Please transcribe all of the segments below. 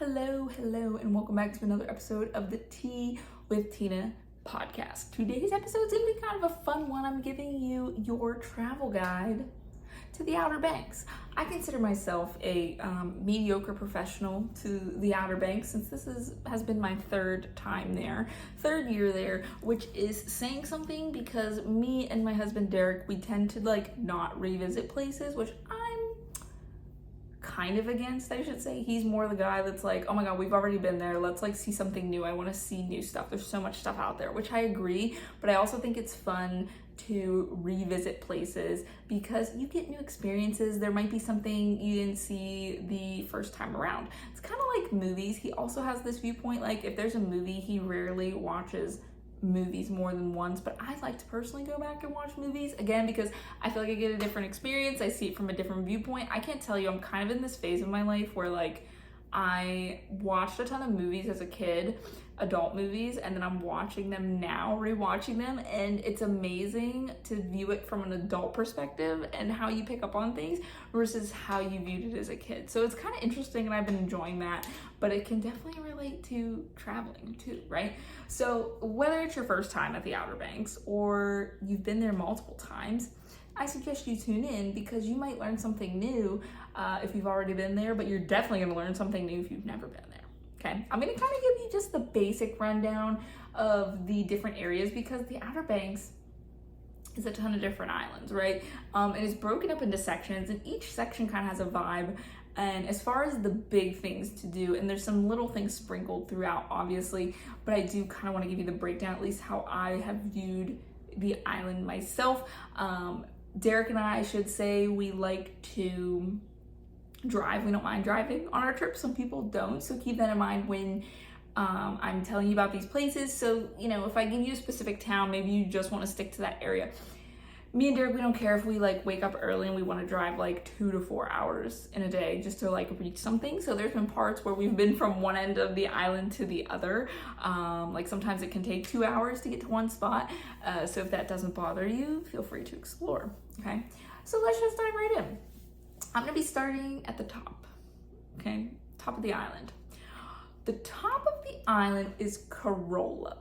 Hello, and welcome back to another episode of the Tea with Tina podcast. Today's episode is going to be kind of a fun one. I'm giving you your travel guide to the Outer Banks. I consider myself a mediocre professional to the Outer Banks since this has been my third year there, which is saying something because me and my husband Derek, we tend to not revisit places, which I'm kind of against, I should say. He's more the guy that's like, oh my god, we've already been there, let's see something new. I want to see new stuff. There's so much stuff out there, which I agree, but I also think it's fun to revisit places because you get new experiences. There might be something you didn't see the first time around. It's kind of like movies. He also has this viewpoint, like if there's a movie, he rarely watches movies more than once, but I like to personally go back and watch movies again because I feel like I get a different experience. I see it from a different viewpoint. I can't tell you, I'm kind of in this phase of my life where I watched a ton of movies as a kid, adult movies, and then I'm watching them now, rewatching them, and it's amazing to view it from an adult perspective and how you pick up on things versus how you viewed it as a kid. So it's kind of interesting and I've been enjoying that, but it can definitely relate to traveling too, right? So whether it's your first time at the Outer Banks or you've been there multiple times, I suggest you tune in because you might learn something new if you've already been there, but you're definitely going to learn something new if you've never been there. Okay, I'm going to kind of give you just the basic rundown of the different areas because the Outer Banks is a ton of different islands, right? It is broken up into sections, and each section kind of has a vibe. And as far as the big things to do, and there's some little things sprinkled throughout, obviously, but I do kind of want to give you the breakdown, at least how I have viewed the island myself. Derek and I should say, we like to drive. We don't mind driving on our trips. Some people don't, so keep that in mind when I'm telling you about these places. So, if I give you a specific town, maybe you just want to stick to that area. Me and Derek, we don't care if we wake up early and we want to drive 2 to 4 hours in a day just to reach something. So there's been parts where we've been from one end of the island to the other. Sometimes it can take 2 hours to get to one spot. So if that doesn't bother you, feel free to explore. Okay, so let's just dive right in. I'm gonna be starting at the top. Okay, top of the island. The top of the island is Corolla.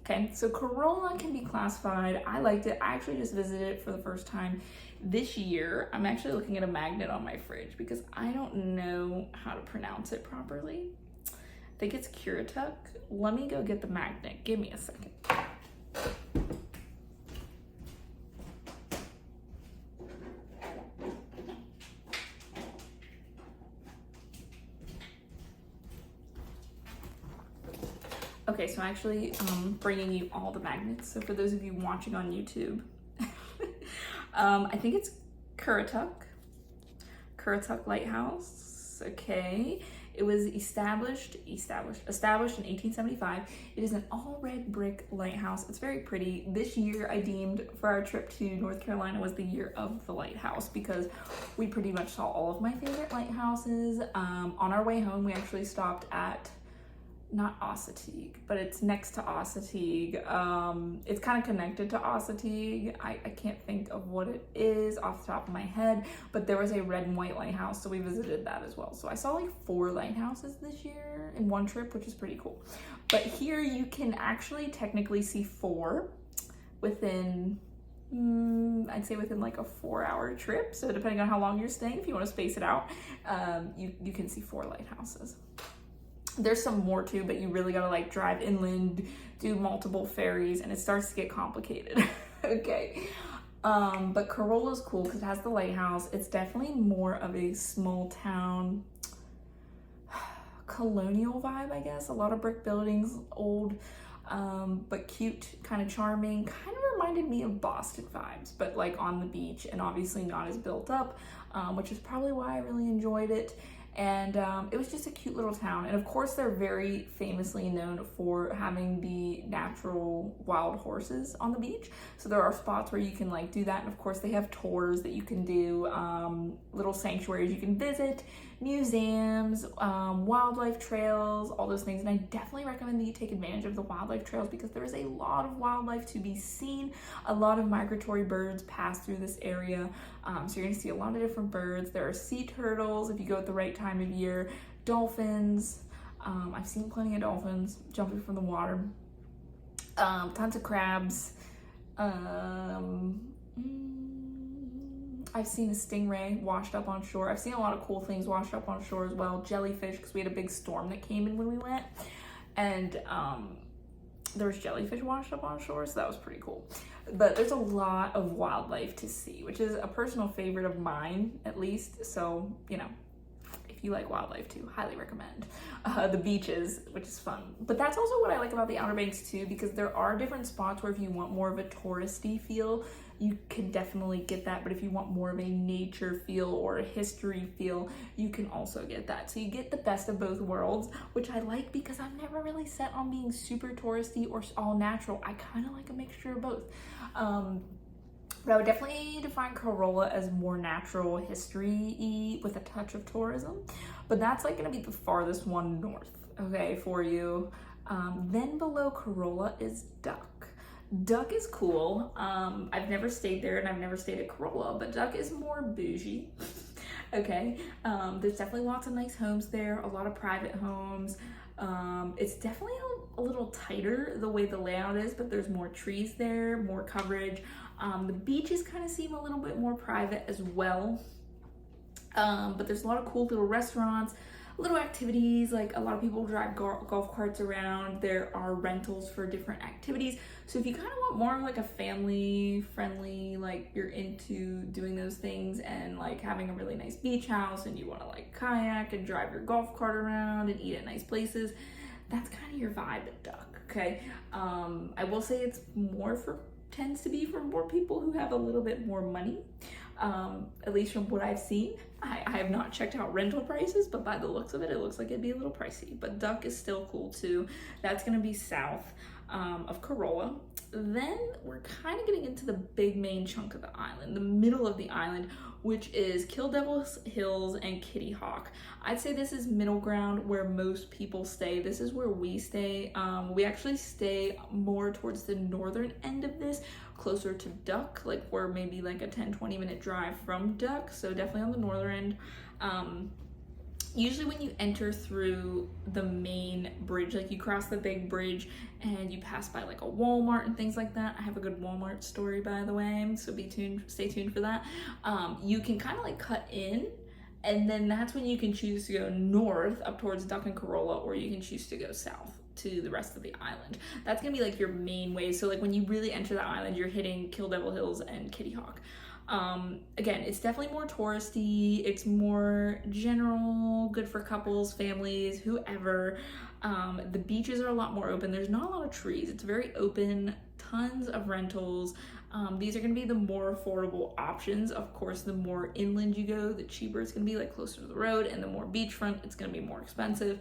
Okay, so Corolla can be classified, I liked it. I actually just visited it for the first time this year. I'm actually looking at a magnet on my fridge because I don't know how to pronounce it properly. I think it's Currituck. Let me go get the magnet. Give me a second. Okay, so I'm actually bringing you all the magnets. So for those of you watching on YouTube, I think it's Currituck Lighthouse. Okay, it was established in 1875. It is an all red brick lighthouse. It's very pretty. This year I deemed for our trip to North Carolina was the year of the lighthouse because we pretty much saw all of my favorite lighthouses. On our way home, we actually stopped at not Ossateague, but it's next to Ossateague. It's kind of connected to Ossateague. I can't think of what it is off the top of my head, but there was a red and white lighthouse, so we visited that as well. So I saw 4 lighthouses this year in one trip, which is pretty cool. But here you can actually technically see 4 within, I'd say within a 4-hour trip. So depending on how long you're staying, if you want to space it out, you can see 4 lighthouses. There's some more too, but you really gotta drive inland, do multiple ferries, and it starts to get complicated. Okay, but Corolla's cool because it has the lighthouse. It's definitely more of a small town colonial vibe, I guess. A lot of brick buildings, old, but cute, kind of charming. Kind of reminded me of Boston vibes, but on the beach and obviously not as built up, which is probably why I really enjoyed it. And it was just a cute little town. And of course, they're very famously known for having the natural wild horses on the beach. So there are spots where you can do that. And of course, they have tours that you can do, little sanctuaries you can visit, museums, wildlife trails, all those things. And I definitely recommend that you take advantage of the wildlife trails because there is a lot of wildlife to be seen. A lot of migratory birds pass through this area. So you're gonna see a lot of different birds. There are sea turtles if you go at the right time of year. dolphins. I've seen plenty of dolphins jumping from the water. Tons of crabs. I've seen a stingray washed up on shore. I've seen a lot of cool things washed up on shore as well. Jellyfish, because we had a big storm that came in when we went. And there was jellyfish washed up on shore, so that was pretty cool. But there's a lot of wildlife to see, which is a personal favorite of mine, at least. So, you know, if you like wildlife too, highly recommend. The beaches, which is fun. But that's also what I like about the Outer Banks too, because there are different spots where if you want more of a touristy feel, you can definitely get that. But if you want more of a nature feel or a history feel, you can also get that. So you get the best of both worlds, which I like because I'm never really set on being super touristy or all natural. I kind of like a mixture of both. But I would definitely define Corolla as more natural history-y with a touch of tourism. But that's like gonna be the farthest one north, okay, for you. Then below Corolla is Duck. Duck is cool. I've never stayed there and I've never stayed at Corolla, but Duck is more bougie. Okay, there's definitely lots of nice homes there, a lot of private homes. It's definitely a little tighter the way the layout is, but there's more trees there, more coverage. The beaches kind of seem a little bit more private as well. But there's a lot of cool little restaurants, little activities, like a lot of people drive golf carts around. There are rentals for different activities. So if you kind of want more of like a family friendly, like you're into doing those things and like having a really nice beach house and you want to like kayak and drive your golf cart around and eat at nice places, that's kind of your vibe at Duck, okay? I will say it's tends to be for more people who have a little bit more money. At least from what I've seen. I have not checked out rental prices, but by the looks of it, it looks like it'd be a little pricey. But Duck is still cool too. That's gonna be south of Corolla. Then we're kind of getting into the big main chunk of the island, the middle of the island, which is Kill Devil Hills and Kitty Hawk. I'd say this is middle ground where most people stay. This is where we stay. We actually stay more towards the northern end of this, closer to Duck, like we're maybe like a 10-20 minute drive from Duck, so definitely on the northern end. Usually when you enter through the main bridge, like you cross the big bridge and you pass by like a Walmart and things like that. I have a good Walmart story, by the way, so stay tuned for that. You can kind of like cut in, and then that's when you can choose to go north up towards Duck and Corolla, or you can choose to go south to the rest of the island. That's gonna be like your main way. So like when you really enter the island, you're hitting Kill Devil Hills and Kitty Hawk. Again, it's definitely more touristy, it's more general, good for couples, families, whoever. The beaches are a lot more open. There's not a lot of trees. It's very open, tons of rentals. These are going to be the more affordable options. Of course, the more inland you go, the cheaper it's going to be, like closer to the road, and the more beachfront, it's going to be more expensive.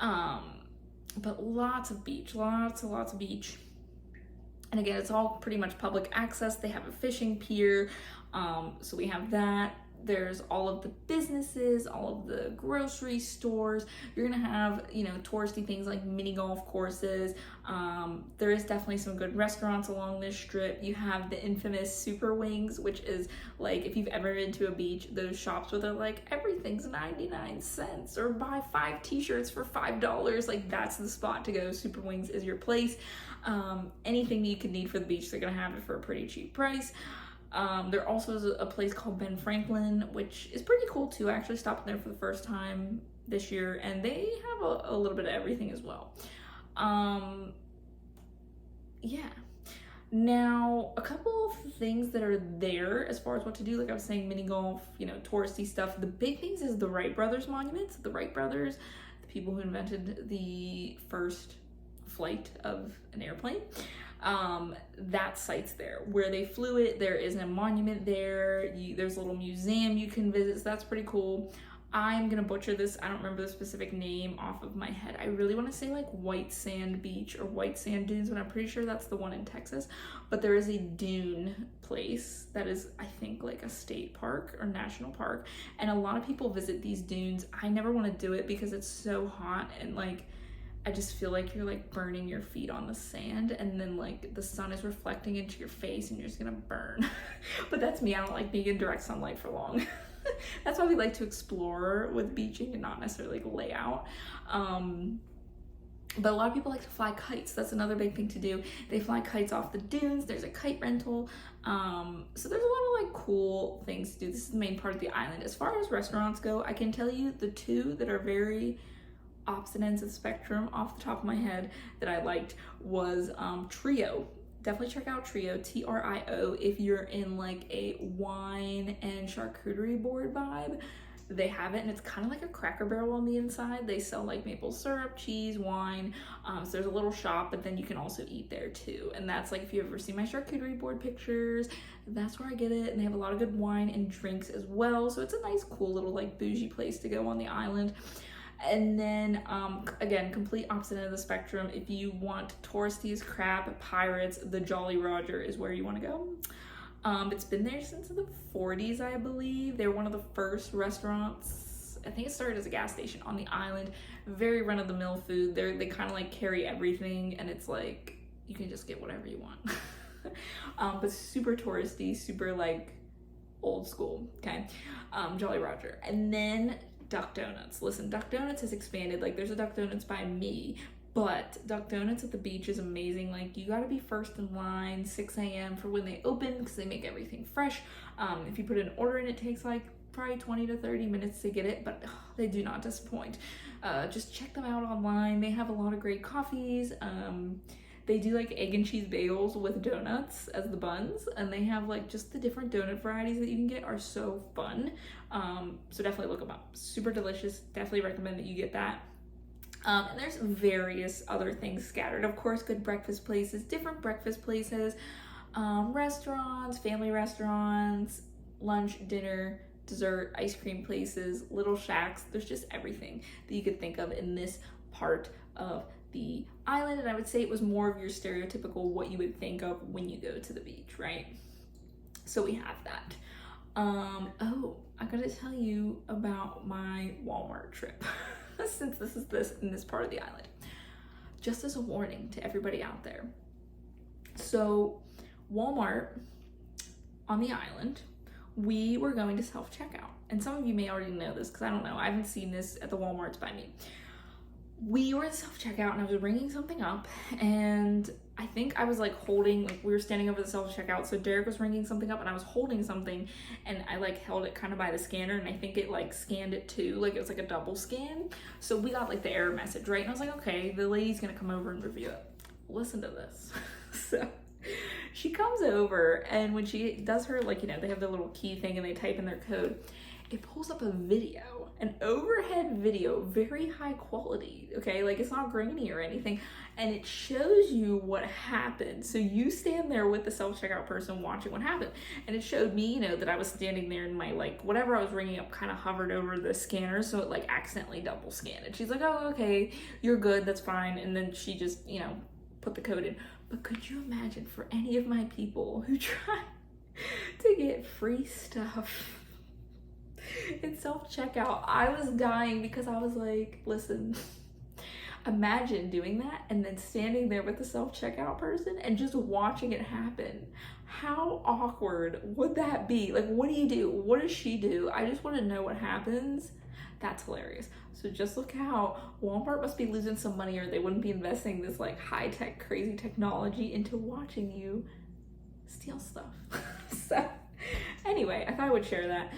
But lots of beach, lots of beach. And again, it's all pretty much public access. They have a fishing pier, so we have that. There's all of the businesses, all of the grocery stores. You're gonna have, you know, touristy things like mini golf courses. There is definitely some good restaurants along this strip. You have the infamous Super Wings, which is like, if you've ever been to a beach, those shops where they're like, everything's 99 cents, or buy 5 t-shirts for $5. Like, that's the spot to go. Super Wings is your place. Anything that you could need for the beach, they're gonna have it for a pretty cheap price. There also is a place called Ben Franklin, which is pretty cool too. I actually stopped there for the first time this year, and they have a little bit of everything as well. Yeah. Now, a couple of things that are there as far as what to do, like I was saying, mini golf, you know, touristy stuff. The big things is the Wright Brothers monuments. The Wright Brothers, the people who invented the first flight of an airplane. That site's there where they flew it. There is a monument there. There's a little museum you can visit, so that's pretty cool. I'm gonna butcher this. I don't remember the specific name off of my head. I really want to say like White Sand Beach or White Sand Dunes, but I'm pretty sure that's the one in Texas. But there is a dune place that is, I think, like a state park or national park, and a lot of people visit these dunes. I never want to do it because it's so hot, and like I just feel like you're like burning your feet on the sand, and then like the sun is reflecting into your face and you're just gonna burn. But that's me. I don't like being in direct sunlight for long. That's why we like to explore with beaching and not necessarily like lay out. But a lot of people like to fly kites. That's another big thing to do. They fly kites off the dunes. There's a kite rental. So there's a lot of like cool things to do. This is the main part of the island. As far as restaurants go, I can tell you the two that are very opposite ends of the spectrum off the top of my head that I liked was Trio. Definitely check out Trio, Trio, if you're in like a wine and charcuterie board vibe. They have it, and it's kind of like a Cracker Barrel on the inside. They sell like maple syrup, cheese, wine. So there's a little shop, but then you can also eat there too. And that's like, if you ever see my charcuterie board pictures, that's where I get it. And they have a lot of good wine and drinks as well. So it's a nice, cool little like bougie place to go on the island. And then, again, complete opposite end of the spectrum. If you want touristies, crab, pirates, the Jolly Roger is where you want to go. It's been there since the 40s, I believe. They're one of the first restaurants. I think it started as a gas station on the island. Very run-of-the-mill food. They kind of like carry everything, and it's like you can just get whatever you want. But super touristy, super like old school. Okay, Jolly Roger, and then Duck Donuts. Listen, Duck Donuts has expanded. Like, there's a Duck Donuts by me, but Duck Donuts at the beach is amazing. Like, you gotta be first in line, 6 a.m. for when they open, because they make everything fresh. If you put an order in, it takes like probably 20 to 30 minutes to get it, but they do not disappoint. Just check them out online. They have a lot of great coffees. They do like egg and cheese bagels with donuts as the buns, and they have like just the different donut varieties that you can get are so fun. So definitely look them up. Super delicious. Definitely recommend that you get that. And there's various other things scattered. Of course, good breakfast places, different breakfast places, restaurants, family restaurants, lunch, dinner, dessert, ice cream places, little shacks. There's just everything that you could think of in this part of the island. And I would say it was more of your stereotypical what you would think of when you go to the beach, right? So we have that. Oh, I gotta tell you about my Walmart trip. Since this is in this part of the island. Just as a warning to everybody out there. So Walmart on the island, we were going to self-checkout. And some of you may already know this, because I don't know, I haven't seen this at the Walmarts by me. We were at self-checkout and I was ringing something up, and I think I was like holding, like we were standing over the self-checkout, so Derek was ringing something up and I was holding something, and I like held it kind of by the scanner, and I think it like scanned it too, like it was like a double scan. So we got like the error message, right? And I was like, okay, the lady's gonna come over and review it. Listen to this. So she comes over, and when she does her, like, you know, they have the little key thing and they type in their code, it pulls up a video, an overhead video, very high quality, okay? Like, it's not grainy or anything, and it shows you what happened. So you stand there with the self-checkout person watching what happened, and it showed me, you know, that I was standing there and my, like, whatever I was ringing up kind of hovered over the scanner, so it, like, accidentally double scanned it. She's like, oh, okay, you're good, that's fine, and then she just, you know, put the code in. But could you imagine for any of my people who try to get free stuff in self-checkout? I was dying, because I was like, listen, imagine doing that and then standing there with the self-checkout person and just watching it happen. How awkward would that be? Like, what do you do? What does she do? I just want to know what happens. That's hilarious. So just look out. Walmart must be losing some money, or they wouldn't be investing this like high-tech crazy technology into watching you steal stuff. So anyway, I thought I would share that.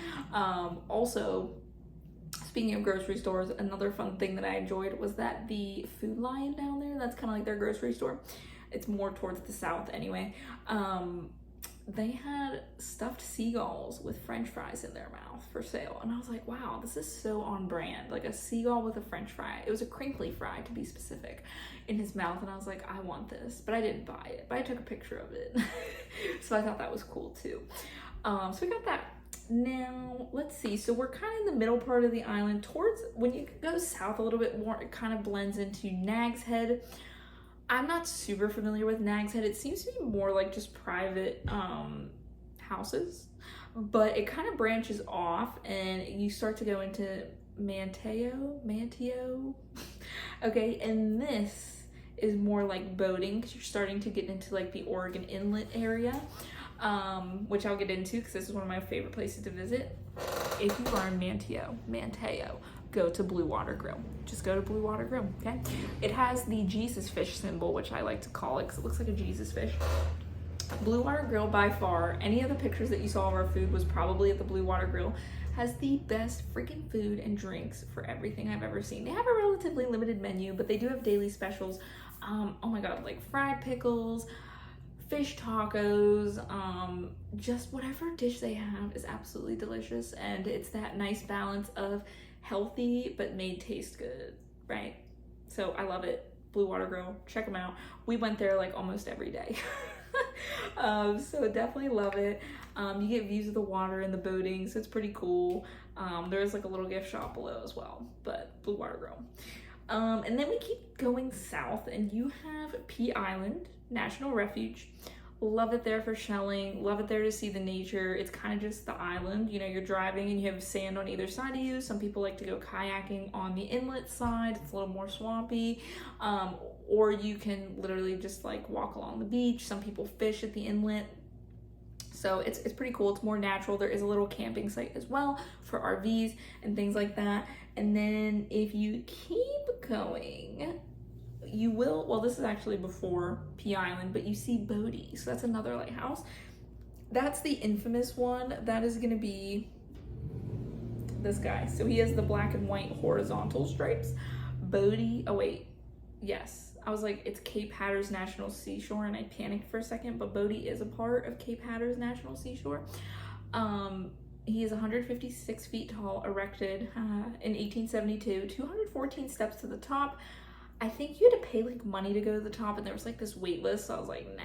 Also, speaking of grocery stores, another fun thing that I enjoyed was that the Food Lion down there, that's kind of like their grocery store. It's more towards the south anyway. They had stuffed seagulls with French fries in their mouth for sale. And I was like, wow, this is so on brand. Like a seagull with a French fry. It was a crinkly fry, to be specific, in his mouth. And I was like, I want this. But I didn't buy it. But I took a picture of it. So I thought that was cool too. So we got that. Now, let's see. So we're kind of in the middle part of the island. Towards, when you go south a little bit more, it kind of blends into Nag's Head. I'm not super familiar with Nag's Head. It seems to be more like just private houses, but it kind of branches off and you start to go into Manteo. Okay, and this is more like boating, because you're starting to get into like the Oregon Inlet area. which I'll get into because this is one of my favorite places to visit. If you are in Manteo, go to Blue Water Grill. Just go to Blue Water Grill, okay? It has the Jesus fish symbol, which I like to call it because it looks like a Jesus fish. Blue Water Grill, by far, any of the pictures that you saw of our food was probably at the Blue Water Grill, has the best freaking food and drinks for everything I've ever seen. They have a relatively limited menu, but they do have daily specials. Oh my God, like fried pickles, fish tacos, just whatever dish they have is absolutely delicious. And it's that nice balance of healthy but made taste good, right? So I love it. Blue Water Grill, check them out. We went there like almost every day. So definitely love it. You get views of the water and the boating, so it's pretty cool. There's like a little gift shop below as well, but Blue Water Grill. And then we keep going south and you have Pea Island National Refuge. Love it there for shelling, love it there to see the nature. It's kind of just the island, you know, you're driving and you have sand on either side of you. Some people like to go kayaking on the inlet side, it's a little more swampy. Or you can literally just like walk along the beach. Some people fish at the inlet. So it's pretty cool. It's more natural. There is a little camping site as well for RVs and things like that. And then if you keep going, you will, well, this is actually before Pea Island, but you see Bodie. So that's another lighthouse. That's the infamous one. That is going to be this guy. So he has the black and white horizontal stripes. Bodie, oh wait, yes. I was like, it's Cape Hatteras National Seashore, and I panicked for a second, but Bodie is a part of Cape Hatteras National Seashore. He is 156 feet tall, erected in 1872, 214 steps to the top. I think you had to pay like money to go to the top, and there was like this wait list, so I was like, nah.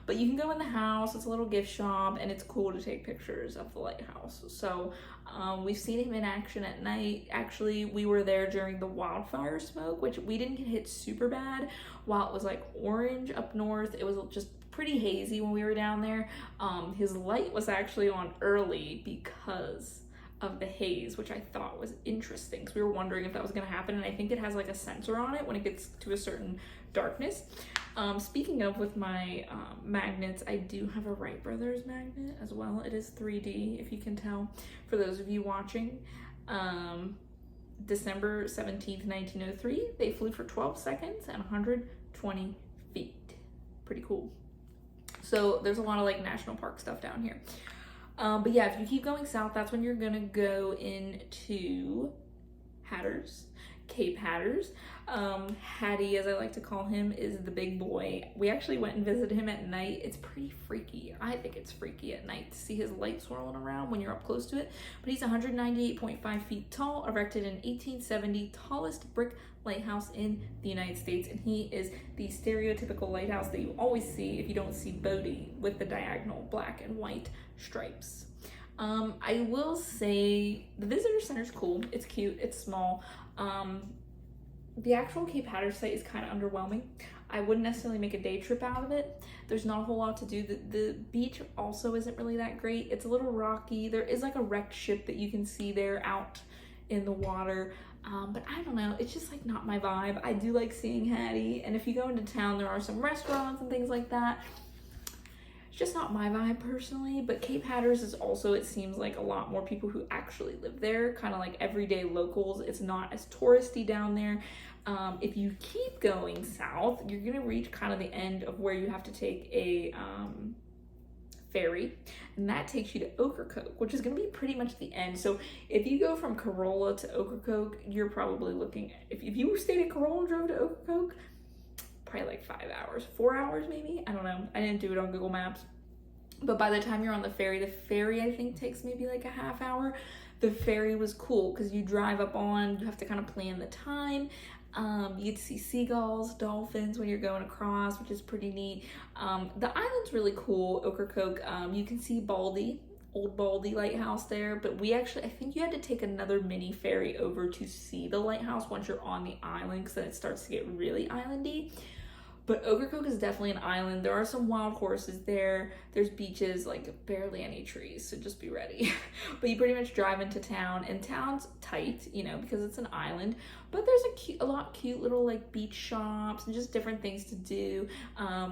But you can go in the house, it's a little gift shop, and it's cool to take pictures of the lighthouse. So we've seen him in action at night. Actually, we were there during the wildfire smoke, which we didn't get hit super bad. While it was like orange up north, it was just pretty hazy when we were down there. His light was actually on early because of the haze, which I thought was interesting because we were wondering if that was going to happen, and I think it has like a sensor on it when it gets to a certain darkness. Speaking of, with my magnets, I do have a Wright Brothers magnet as well. It is 3D, if you can tell, for those of you watching. December 17th, 1903, they flew for 12 seconds and 120 feet. Pretty cool. So there's a lot of like national park stuff down here. But yeah, if you keep going south, that's when you're gonna go into Hatteras, Cape Hatteras. Hattie, as I like to call him, is the big boy. We actually went and visited him at night. It's pretty freaky. I think it's freaky at night to see his light swirling around when you're up close to it. But he's 198.5 feet tall, erected in 1870, tallest brick lighthouse in the United States. And he is the stereotypical lighthouse that you always see if you don't see Bodie, with the diagonal black and white stripes. I will say the visitor center is cool. It's cute. It's small. The actual Cape Hatteras site is kind of underwhelming. I wouldn't necessarily make a day trip out of it. There's not a whole lot to do. The beach also isn't really that great. It's a little rocky. There is like a wrecked ship that you can see there out in the water. But I don't know. It's just like not my vibe. I do like seeing Hattie. And if you go into town, there are some restaurants and things like that. It's just not my vibe personally. But Cape Hatteras is also, it seems like, a lot more people who actually live there, kind of like everyday locals. It's not as touristy down there. If you keep going south, you're gonna reach kind of the end of where you have to take a ferry, and that takes you to Ocracoke, which is gonna be pretty much the end. So if you go from Corolla to Ocracoke, you're probably looking at, if you stayed at Corolla and drove to Ocracoke, probably like 5 hours, 4 hours maybe. I don't know. I didn't do it on Google Maps. But by the time you're on the ferry I think takes maybe like a half hour. The ferry was cool because you drive up on, you have to kind of plan the time. You get to see seagulls, dolphins when you're going across, which is pretty neat. The island's really cool, Ocracoke. You can see Baldy, Old Baldy Lighthouse there, but we actually, I think you had to take another mini ferry over to see the lighthouse once you're on the island, because then it starts to get really islandy. But Ocracoke is definitely an island. There are some wild horses there. There's beaches, like barely any trees, so just be ready. But you pretty much drive into town, and town's tight, you know, because it's an island. But there's a lot cute little like beach shops and just different things to do.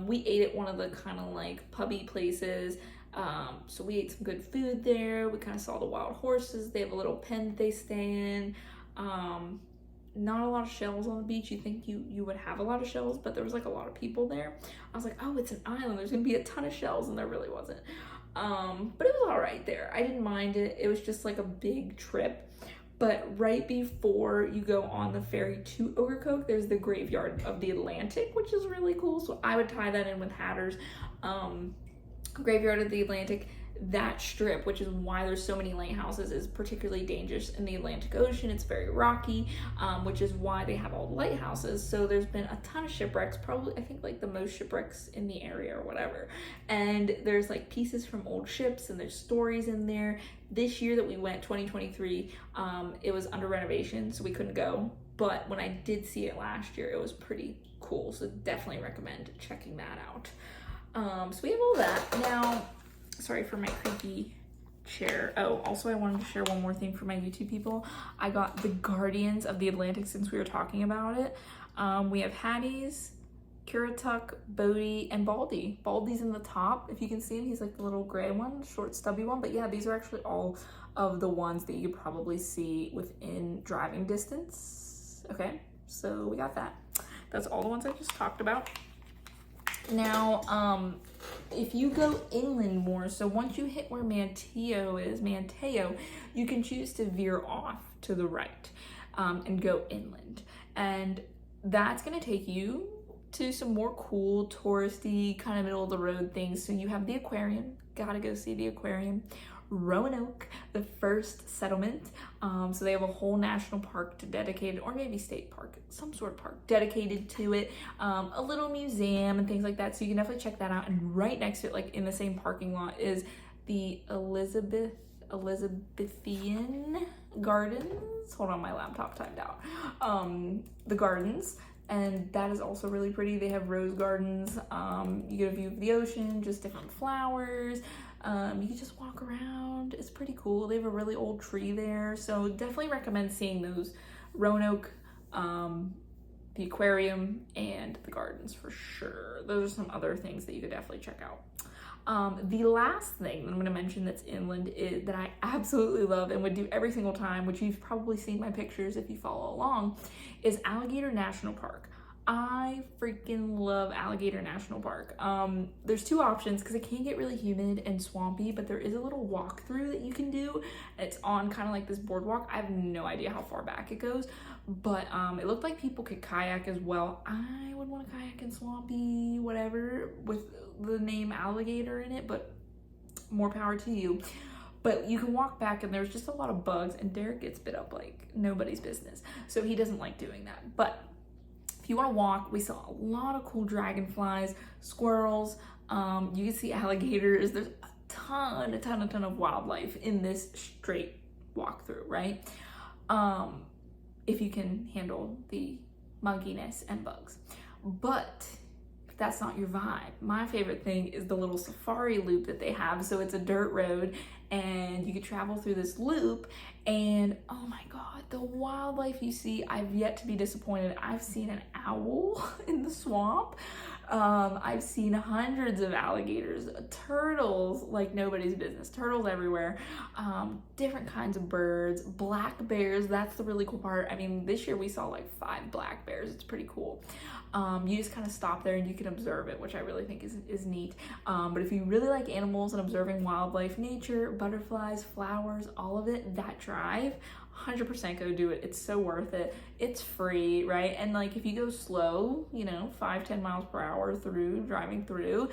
We ate at one of the kind of like pubby places. So we ate some good food there. We kind of saw the wild horses. They have a little pen that they stay in. Not a lot of shells on the beach. You think you would have a lot of shells, but there was like a lot of people there. I was like, oh, it's an island. There's gonna be a ton of shells, and there really wasn't. But it was all right there. I didn't mind it. It was just like a big trip. But right before you go on the ferry to Ocracoke, there's the graveyard of the Atlantic, which is really cool. So I would tie that in with Hatter's graveyard of the Atlantic. That strip, which is why there's so many lighthouses, is particularly dangerous in the Atlantic Ocean. It's very rocky, which is why they have all the lighthouses. So there's been a ton of shipwrecks, probably I think like the most shipwrecks in the area or whatever. And there's like pieces from old ships and there's stories in there. This year that we went, 2023, it was under renovation, so we couldn't go. But when I did see it last year, it was pretty cool. So definitely recommend checking that out. So we have all that. Now, sorry for my creaky chair. Oh, also I wanted to share one more thing for my YouTube people. I got the Guardians of the Atlantic since we were talking about it. We have Hattie's, Currituck, Bodie, and Baldy. Baldy's in the top. If you can see him, he's like the little gray one, short stubby one. But yeah, these are actually all of the ones that you could probably see within driving distance. Okay, so we got that. That's all the ones I just talked about. Now, if you go inland more, so once you hit where Manteo is, you can choose to veer off to the right and go inland. And that's gonna take you to some more cool, touristy, kind of middle of the road things. So you have the aquarium, gotta go see the aquarium. Roanoke, the first settlement. So they have a whole national park to dedicate it, or maybe state park, some sort of park dedicated to it. A little museum and things like that. So you can definitely check that out. And right next to it, like in the same parking lot, is the Elizabethan Gardens. Hold on, my laptop timed out. The gardens. And that is also really pretty. They have rose gardens. You get a view of the ocean, just different flowers. You can just walk around. It's pretty cool. They have a really old tree there. So definitely recommend seeing those. Roanoke, the aquarium, and the gardens for sure. Those are some other things that you could definitely check out. The last thing that I'm going to mention that's inland is that I absolutely love and would do every single time, which you've probably seen my pictures if you follow along, is Alligator National Park. I freaking love Alligator National Park. There's two options because it can get really humid and swampy, but there is a little walkthrough that you can do. It's on kind of like this boardwalk. I have no idea how far back it goes, but it looked like people could kayak as well. I would want to kayak in swampy, whatever, with the name alligator in it, but more power to you. But you can walk back and there's just a lot of bugs, and Derek gets bit up like nobody's business. So he doesn't like doing that. But if you want to walk, we saw a lot of cool dragonflies, squirrels, you can see alligators. There's a ton of wildlife in this straight walkthrough, right? If you can handle the mugginess and bugs. But if that's not your vibe, my favorite thing is the little safari loop that they have. So it's a dirt road and you can travel through this loop, and oh my god, the wildlife you see, I've yet to be disappointed. I've seen an owl in the swamp. I've seen hundreds of alligators, turtles like nobody's business, turtles everywhere, different kinds of birds, black bears. That's the really cool part. I mean, this year we saw like 5 black bears. It's pretty cool. You just kind of stop there and you can observe it, which I really think is neat. But if you really like animals and observing wildlife, nature, butterflies, flowers, all of it, that drive, 100% go do it. It's so worth it. It's free, right? And like if you go slow, 5-10 miles per hour driving through,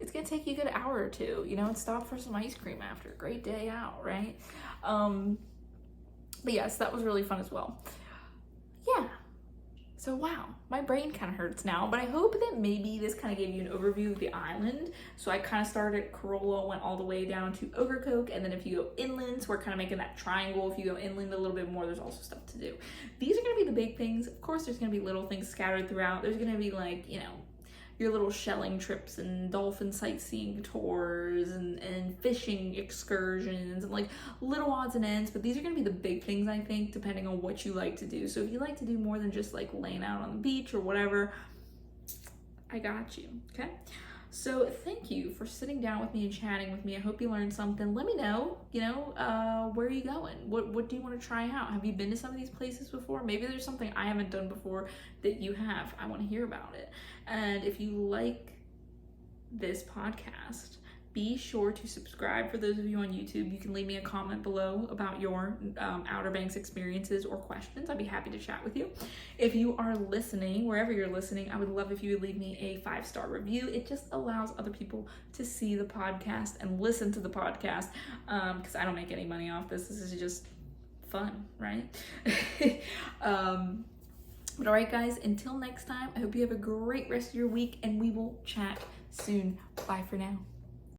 it's gonna take you a good hour or two, and stop for some ice cream after a great day out, right? But yes, that was really fun as well. Yeah. So wow, my brain kind of hurts now, but I hope that maybe this kind of gave you an overview of the island. So I kind of started at Corolla, went all the way down to Ocracoke, and then if you go inland, so we're kind of making that triangle. If you go inland a little bit more, there's also stuff to do. These are going to be the big things. Of course, there's going to be little things scattered throughout. There's going to be like, your little shelling trips and dolphin sightseeing tours and fishing excursions and like little odds and ends, but these are going to be the big things, I think, depending on what you like to do. So if you like to do more than just like laying out on the beach or whatever, I got you. Okay, So thank you for sitting down with me and chatting with me. I hope you learned something. Let me know, where are you going? What do you want to try out? Have you been to some of these places before? Maybe there's something I haven't done before that you have. I want to hear about it. And if you like this podcast, be sure to subscribe. For those of you on YouTube, you can leave me a comment below about your Outer Banks experiences or questions. I'd be happy to chat with you. If you are listening, wherever you're listening, I would love if you would leave me a 5-star review. It just allows other people to see the podcast and listen to the podcast, because I don't make any money off this. This is just fun, right? But all right, guys, until next time, I hope you have a great rest of your week, and we will chat soon. Bye for now.